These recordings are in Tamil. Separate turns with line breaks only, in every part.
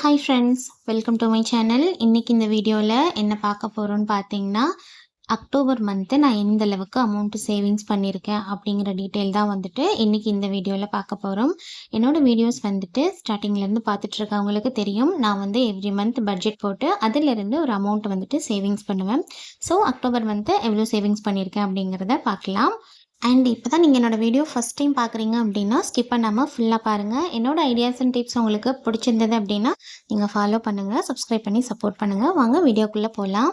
Hi friends, welcome to my channel. இன்றைக்கி இந்த வீடியோவில் என்ன பார்க்க போகிறோன்னு பார்த்தீங்கன்னா, அக்டோபர் மந்த்து நான் எந்த அளவுக்கு அமௌண்ட்டு சேவிங்ஸ் பண்ணியிருக்கேன் அப்படிங்கிற டீட்டெயில் தான் வந்துட்டு இன்றைக்கி இந்த வீடியோவில் பார்க்க போகிறோம். என்னோடய வீடியோஸ் வந்துட்டு ஸ்டார்டிங்லேருந்து பார்த்துட்ருக்கவங்களுக்கு தெரியும். நான் வந்து எவ்ரி மந்த் பட்ஜெட் போட்டு அதிலிருந்து ஒரு அமௌண்ட் வந்துட்டு சேவிங்ஸ் பண்ணுவேன். ஸோ அக்டோபர் மந்த்து எவ்வளோ சேவிங்ஸ் பண்ணியிருக்கேன் அப்படிங்கிறத பார்க்கலாம். அண்ட் இப்போ தான் நீங்கள் என்னோடய வீடியோ ஃபஸ்ட் டைம் பார்க்குறீங்க அப்படின்னா ஸ்கிப் பண்ணாமல் ஃபுல்லாக பாருங்கள். என்னோடய ஐடியாஸ் அண்ட் டிப்ஸ் உங்களுக்கு பிடிச்சிருந்தது அப்படின்னா நீங்கள் ஃபாலோ பண்ணுங்கள், சப்ஸ்கிரைப் பண்ணி சப்போர்ட் பண்ணுங்கள். வாங்க வீடியோக்குள்ளே போகலாம்.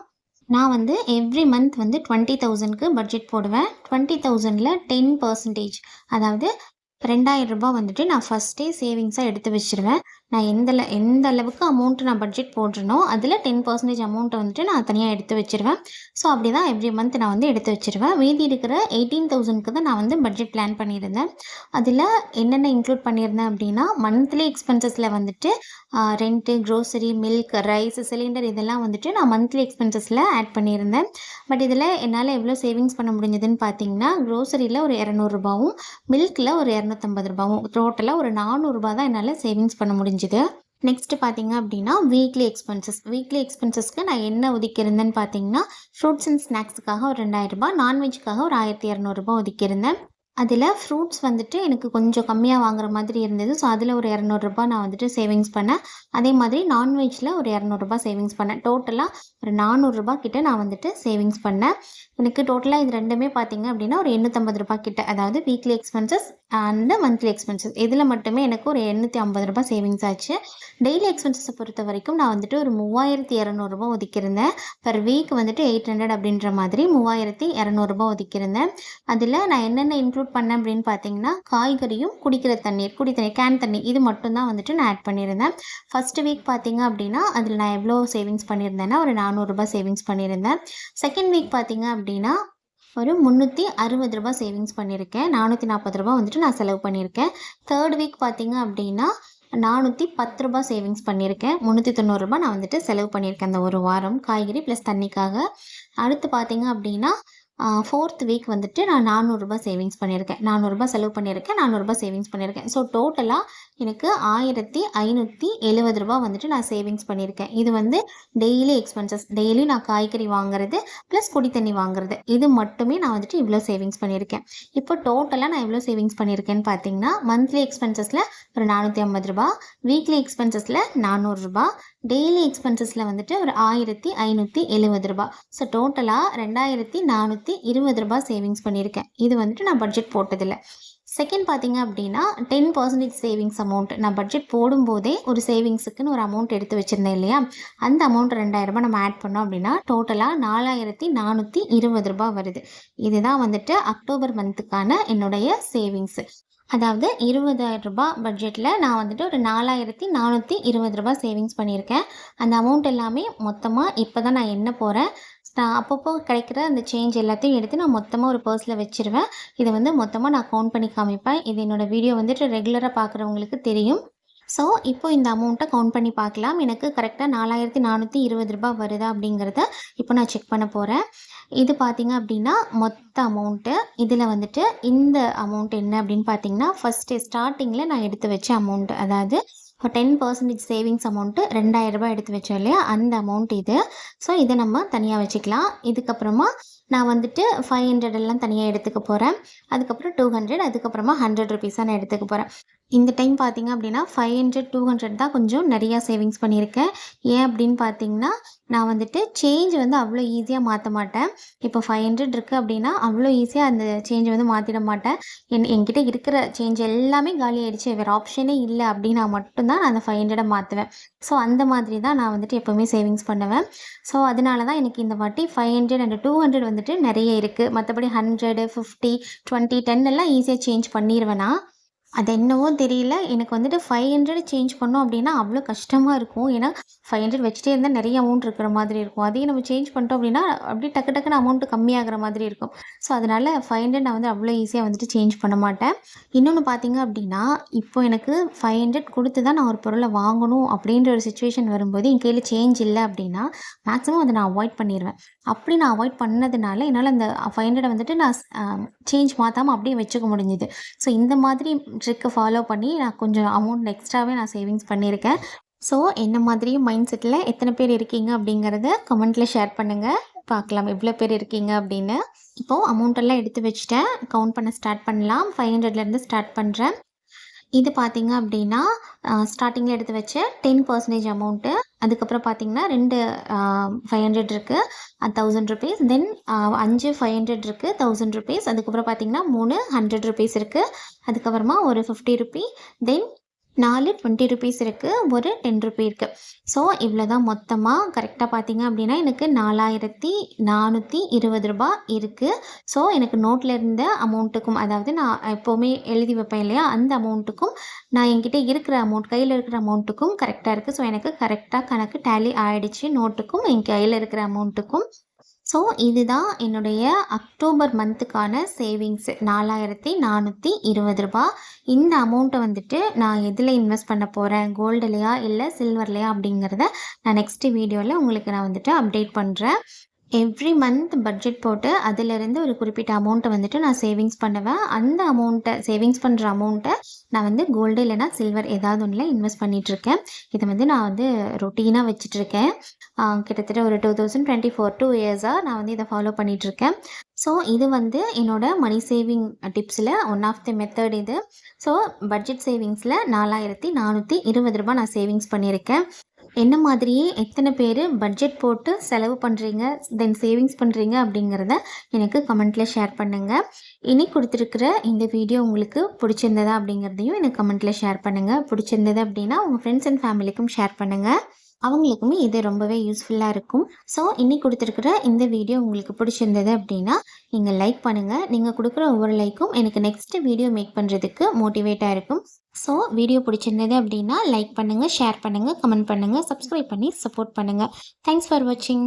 நான் வந்து எவ்ரி மந்த் வந்து 20,000க்கு பட்ஜெட் போடுவேன். 20,000ல் 10%, அதாவது 2,000 ரூபாய் வந்துட்டு நான் ஃபஸ்ட்டே சேவிங்ஸாக எடுத்து வச்சுருவேன். நான் எந்த அளவுக்கு அமௌண்ட்டு நான் பட்ஜெட் போடுறேனோ அதில் 10% அமௌண்ட்டை வந்துட்டு நான் தனியாக எடுத்து வச்சுருவேன். ஸோ அப்படி தான் எவ்ரி மந்த் நான் வந்து எடுத்து வச்சுருவேன். மீதி இருக்கிற 18,000க்கு தான் நான் வந்து பட்ஜெட் பிளான் பண்ணியிருந்தேன். அதில் என்னென்ன இன்க்ளூட் பண்ணியிருந்தேன் அப்படின்னா, மந்த்லி எக்ஸ்பென்சஸில் வந்துட்டு rent, grocery, milk, rice, cylinder இதெல்லாம் வந்துட்டு நான் மந்த்லி எக்ஸ்பென்சஸில் ஆட் பண்ணியிருந்தேன். பட் இதில் என்னால் எவ்வளோ சேவிங்ஸ் பண்ண முடிஞ்சதுன்னு பார்த்தீங்கன்னா, க்ரோசரியில் ஒரு 200 ரூபாயும், மில்கில் ஒரு 250 ரூபாயும், டோட்டலாக ஒரு 400 ரூபா தான் என்னால் சேவிங்ஸ் பண்ண முடிஞ்சுது. நெக்ஸ்ட்டு பார்த்தீங்க அப்படின்னா வீக்லி எக்ஸ்பென்சஸ்க்கு நான் என்ன ஒதுக்கியிருந்தேன்னு பார்த்தீங்கன்னா, ஃப்ரூட்ஸ் அண்ட் ஸ்நாக்ஸுக்காக ஒரு 2,000 ரூபாய், நான்வெஜ்ஜுக்காக ஒரு 1,200 ரூபாய் ஒதுக்கியிருந்தேன். அதில் ஃப்ரூட்ஸ் வந்துட்டு எனக்கு கொஞ்சம் கம்மியாக வாங்குற மாதிரி இருந்தது. ஸோ அதில் ஒரு 200 ரூபாய் நான் வந்துட்டு சேவிங்ஸ் பண்ணேன். அதே மாதிரி நான்வெஜ்ஜில் ஒரு 200 ரூபாய் சேவிங்ஸ் பண்ணேன். டோட்டலாக ஒரு 400 ரூபாய் கிட்ட நான் வந்துட்டு சேவிங்ஸ் பண்ணேன். எனக்கு டோட்டலாக இது ரெண்டுமே பார்த்தீங்க அப்படின்னா ஒரு 850 ரூபாய் கிட்ட, அதாவது weekly expenses and monthly expenses இதில் மட்டுமே எனக்கு ஒரு 850 ரூபாய் சேவிங்ஸ் ஆச்சு. டெய்லி எக்ஸ்பென்சஸை பொறுத்த வரைக்கும் நான் வந்துட்டு ஒரு 3,200 ரூபாய் ஒதுக்கியிருந்தேன். பர் வீக் வந்துட்டு 800 அப்படின்ற மாதிரி 3,200 ரூபாய் ஒதுக்கியிருந்தேன். அதில் நான் என்னென்ன இன்க்ளூட் பண்ணேன் அப்படின்னு பார்த்தீங்கன்னா, காய்கறியும் குடிக்கிற தண்ணீர், கேன் தண்ணி இது மட்டும்தான் வந்துட்டு நான் ஆட் பண்ணியிருந்தேன். ஃபஸ்ட்டு வீக் பார்த்தீங்க அப்படின்னா அதில் நான் எவ்வளோ சேவிங்ஸ் பண்ணியிருந்தேன்னா ஒரு 400 ரூபாய் சேவிங்ஸ் பண்ணியிருந்தேன். செகண்ட் வீக் பார்த்தீங்க அப்படின்னா ஒரு 360 ரூபாய் சேவிங்ஸ் பண்ணியிருக்கேன். 440 ரூபாய் வந்துட்டு நான் செலவு பண்ணியிருக்கேன். தேர்ட் வீக் பார்த்தீங்க அப்படின்னா 410 ரூபாய் சேவிங்ஸ் பண்ணியிருக்கேன். 390 ரூபாய் நான் வந்துட்டு செலவு பண்ணியிருக்கேன் அந்த ஒரு வாரம் காய்கறி ப்ளஸ் தண்ணிக்காக. அடுத்து பார்த்தீங்க அப்படின்னா ஃபோர்த் வீக் வந்துட்டு நான் 400 ரூபாய் சேவிங்ஸ் பண்ணியிருக்கேன். 400 ரூபாய் செலவு பண்ணியிருக்கேன், 400 ரூபாய் சேவிங்ஸ் பண்ணியிருக்கேன். ஸோ டோட்டலாக எனக்கு 1,570 ரூபாய் வந்துட்டு நான் சேவிங்ஸ் பண்ணியிருக்கேன். இது வந்து டெய்லி எக்ஸ்பென்சஸ், டெய்லி நான் காய்கறி வாங்குறது ப்ளஸ் குடி தண்ணி வாங்குறது இது மட்டுமே நான் வந்துட்டு இவ்வளோ சேவிங்ஸ் பண்ணியிருக்கேன். இப்போ டோட்டலாக நான் எவ்வளோ சேவிங்ஸ் பண்ணியிருக்கேன்னு பார்த்தீங்கன்னா, மந்த்லி எக்ஸ்பென்சஸில் ஒரு 450 ரூபாய், வீக்லி எக்ஸ்பென்சஸில் 400 ரூபாய், டெய்லி எக்ஸ்பென்சஸில் வந்துட்டு ஒரு 1,570 ரூபாய். ஸோ டோட்டலாக 2,420 ரூபாய் சேவிங்ஸ் பண்ணியிருக்கேன். இது வந்துட்டு நான் பட்ஜெட் போட்டதில்லை. செகண்ட் பார்த்தீங்க அப்படின்னா 10% சேவிங்ஸ் அமௌண்ட். நான் பட்ஜெட் போடும்போதே ஒரு சேவிங்ஸுக்குன்னு ஒரு அமௌண்ட் எடுத்து வச்சுருந்தேன் இல்லையா, அந்த அமௌண்ட் 2,000 ரூபாய் நம்ம ஆட் பண்ணோம் அப்படின்னா டோட்டலாக 4,420 ரூபாய் வருது. இதுதான் வந்துட்டு அக்டோபர் மந்த்துக்கான என்னுடைய சேவிங்ஸு. அதாவது 20,000 ரூபாய் பட்ஜெட்டில் நான் வந்துட்டு ஒரு 4,420 ரூபாய் சேவிங்ஸ் பண்ணியிருக்கேன். அந்த அமௌண்ட் எல்லாமே மொத்தமாக இப்போ தான் நான் எண்ண போகிறேன். நான் அப்பப்போ கிடைக்கிற அந்த சேஞ்ச் எல்லாத்தையும் எடுத்து நான் மொத்தமாக ஒரு பர்ஸில் வச்சுருவேன். இதை வந்து மொத்தமாக நான் கவுண்ட் பண்ணி காமிப்பேன். இது என்னோடய வீடியோ வந்துட்டு ரெகுலராக பார்க்குறவங்களுக்கு தெரியும். ஸோ இப்போ இந்த அமௌண்ட்டை கவுண்ட் பண்ணி பார்க்கலாம். எனக்கு கரெக்டாக 4,420 ரூபாய் வருதா அப்படிங்கிறத இப்போ நான் செக் பண்ண போகிறேன். இது பார்த்தீங்க அப்படின்னா மொத்த அமௌண்ட்டு. இதில் வந்துட்டு இந்த அமௌண்ட் என்ன அப்படின்னு பார்த்தீங்கன்னா, ஃபஸ்ட்டு ஸ்டார்டிங்கில் நான் எடுத்து வச்ச அமௌண்ட்டு, அதாவது 10% சேவிங்ஸ் அமௌண்ட்டு 2,000 ரூபாய் எடுத்து வச்சோம் இல்லையா, அந்த அமௌண்ட் இது. ஸோ இதை நம்ம தனியாக வச்சுக்கலாம். இதுக்கப்புறமா நான் வந்துட்டு 500 எல்லாம் தனியாக எடுத்துக்க போகிறேன். அதுக்கப்புறம் 200, அதுக்கப்புறமா 100 ருபீஸாக நான் எடுத்துக்க போகிறேன். இந்த டைம் பார்த்தீங்க அப்படின்னா 500, 200 தான் கொஞ்சம் நிறையா சேவிங்ஸ் பண்ணியிருக்கேன். ஏன் அப்படின்னு பார்த்தீங்கன்னா, நான் வந்துட்டு சேஞ்ச் வந்து அவ்வளோ ஈஸியாக மாற்ற மாட்டேன். இப்போ 500 இருக்குது அப்படின்னா அவ்வளோ ஈஸியாக அந்த சேஞ்சை வந்து மாற்றிட மாட்டேன். என்கிட்ட இருக்கிற சேஞ்ச் எல்லாமே காலி ஆகிடுச்சு, வேறு ஆப்ஷனே இல்லை அப்படின்னா மட்டும்தான் நான் அந்த 500 மாற்றுவேன். ஸோ அந்த மாதிரி தான் நான் வந்துட்டு எப்போவுமே சேவிங்ஸ் பண்ணுவேன். ஸோ அதனால தான் எனக்கு இந்த வாட்டி 500 அண்ட் 200 வந்துட்டு நிறைய இருக்குது. மற்றபடி 100, 50, 20, 10 எல்லாம் ஈஸியாக சேஞ்ச் பண்ணிடுவேன் நான். அது என்னவோ தெரியல, எனக்கு வந்துட்டு 500 சேஞ்ச் பண்ணோம் அப்படின்னா அவ்வளோ கஷ்டமாக இருக்கும். ஏன்னா 500 வச்சுட்டே இருந்தால் நிறைய அமௌண்ட் இருக்கிற மாதிரி இருக்கும். அதையும் நம்ம சேஞ்ச் பண்ணிட்டோம் அப்படின்னா அப்படியே டக்குன்னு அமௌண்ட்டு கம்மியாகிற மாதிரி இருக்கும். ஸோ அதனால் 500 நான் வந்து அவ்வளோ ஈஸியாக வந்துட்டு சேஞ்ச் பண்ண மாட்டேன். இன்னொன்று பார்த்தீங்க அப்படின்னா, இப்போ எனக்கு 500 கொடுத்து தான் நான் ஒரு பொருளை வாங்கணும் அப்படின்ற ஒரு சுச்சுவேஷன் வரும்போது என் கையில் சேஞ்ச் இல்லை அப்படின்னா மேக்ஸிமம் அதை நான் அவாய்ட் பண்ணிடுவேன். அப்படி நான் அவாய்ட் பண்ணதுனால என்னால் அந்த 500 வந்துட்டு நான் சேஞ்ச் மாற்றாமல் அப்படியே வச்சுக்க முடிஞ்சுது. ஸோ இந்த மாதிரி ட்ரிக்கை ஃபாலோ பண்ணி நான் கொஞ்சம் அமௌண்ட் எக்ஸ்ட்ராவே நான் சேவிங்ஸ் பண்ணியிருக்கேன். ஸோ என்ன மாதிரியும் மைண்ட் செட்டில் எத்தனை பேர் இருக்கீங்க அப்படிங்கிறத கமெண்ட்டில் ஷேர் பண்ணுங்கள். பார்க்கலாம் எவ்வளோ பேர் இருக்கீங்க அப்படின்னு. இப்போது அமௌண்ட்டெல்லாம் எடுத்து வச்சுட்டேன். கவுண்ட் பண்ண ஸ்டார்ட் பண்ணலாம். 500லேருந்து ஸ்டார்ட் பண்ணுறேன். இது பார்த்தீங்க அப்படின்னா ஸ்டார்டிங்கில் எடுத்து வச்ச 10% அமௌண்ட்டு. அதுக்கப்புறம் பார்த்தீங்கன்னா 2 500 இருக்குது, அது 1000 ருபீஸ். தென் 5 500 இருக்குது, 1000 ருபீஸ். அதுக்கப்புறம் பார்த்தீங்கன்னா 3 100 ருபீஸ் இருக்குது. அதுக்கப்புறமா ஒரு 50 ருபீ. தென் 4 20 ருபீஸ் இருக்குது, ஒரு 10 ருபீ இருக்குது. ஸோ இவ்வளோ தான் மொத்தமாக. கரெக்டாக பார்த்தீங்க அப்படின்னா எனக்கு 4420 ரூபா இருக்குது. ஸோ எனக்கு நோட்டில் இருந்த அமௌண்ட்டுக்கும், அதாவது நான் எப்போவுமே எழுதி வைப்பேன் இல்லையா, அந்த அமௌண்ட்டுக்கும் நான் என்கிட்ட இருக்கிற அமௌண்ட், கையில் இருக்கிற அமௌண்ட்டுக்கும் கரெக்டாக இருக்குது. ஸோ எனக்கு கரெக்டாக கணக்கு டேலி ஆகிடுச்சு, நோட்டுக்கும் என் கையில் இருக்கிற அமௌண்ட்டுக்கும். ஸோ இதுதான் என்னுடைய அக்டோபர் மந்த்துக்கான சேவிங்ஸு, 4420 ரூபா. இந்த அமௌண்ட்டை வந்துட்டு நான் எதில் இன்வெஸ்ட் பண்ண போகிறேன், கோல்டுலையா இல்லை சில்வர்லையா அப்படிங்கிறத நான் நெக்ஸ்ட் வீடியோவில் உங்களுக்கு நான் வந்துட்டு அப்டேட் பண்ணுறேன். எவ்ரி மந்த் பட்ஜெட் போட்டு அதிலிருந்து ஒரு குறிப்பிட்ட அமௌண்ட்டை வந்துட்டு நான் சேவிங்ஸ் பண்ணுவேன். அந்த அமௌண்ட்டை, சேவிங்ஸ் பண்ணுற அமௌண்ட்டை நான் வந்து கோல்டு இல்லைனா சில்வர் ஏதாவது ஒன்றில் இன்வெஸ்ட் பண்ணிகிட்ருக்கேன். இதை வந்து நான் வந்து ரொட்டீனாக வச்சிட்ருக்கேன். கிட்டத்தட்ட ஒரு 2024 2 இயர்ஸாக நான் வந்து இதை ஃபாலோ பண்ணிகிட்ருக்கேன். ஸோ இது வந்து என்னோட மணி சேவிங் டிப்ஸில் ஒன் ஆஃப் தி மெத்தட் இது. ஸோ பட்ஜெட் சேவிங்ஸில் 4420 ரூபா நான் சேவிங்ஸ் பண்ணியிருக்கேன். என்ன மாதிரியே எத்தனை பேர் பட்ஜெட் போட்டு செலவு பண்ணுறீங்க, தென் சேவிங்ஸ் பண்ணுறீங்க அப்படிங்கிறத எனக்கு கமெண்ட்டில் ஷேர் பண்ணுங்கள். இனி கொடுத்துருக்குற இந்த வீடியோ உங்களுக்கு பிடிச்சிருந்ததா அப்படிங்கிறதையும் எனக்கு கமெண்ட்டில் ஷேர் பண்ணுங்கள். பிடிச்சிருந்தது அப்படின்னா உங்கள் ஃப்ரெண்ட்ஸ் அண்ட் ஃபேமிலிக்கும் ஷேர் பண்ணுங்கள். அவங்களுக்குமே இது ரொம்பவே யூஸ்ஃபுல்லாக இருக்கும். ஸோ இன்னைக்கு கொடுத்துருக்குற இந்த வீடியோ உங்களுக்கு பிடிச்சிருந்தது அப்படின்னா நீங்கள் லைக் பண்ணுங்கள். நீங்கள் கொடுக்குற ஒவ்வொரு லைக்கும் எனக்கு நெக்ஸ்ட் வீடியோ மேக் பண்ணுறதுக்கு மோட்டிவேட்டாக இருக்கும். ஸோ வீடியோ பிடிச்சிருந்தது அப்படின்னா லைக் பண்ணுங்கள், ஷேர் பண்ணுங்கள், கமெண்ட் பண்ணுங்கள், சப்ஸ்கிரைப் பண்ணி சப்போர்ட் பண்ணுங்கள். தேங்க்ஸ் ஃபார் வாட்சிங்.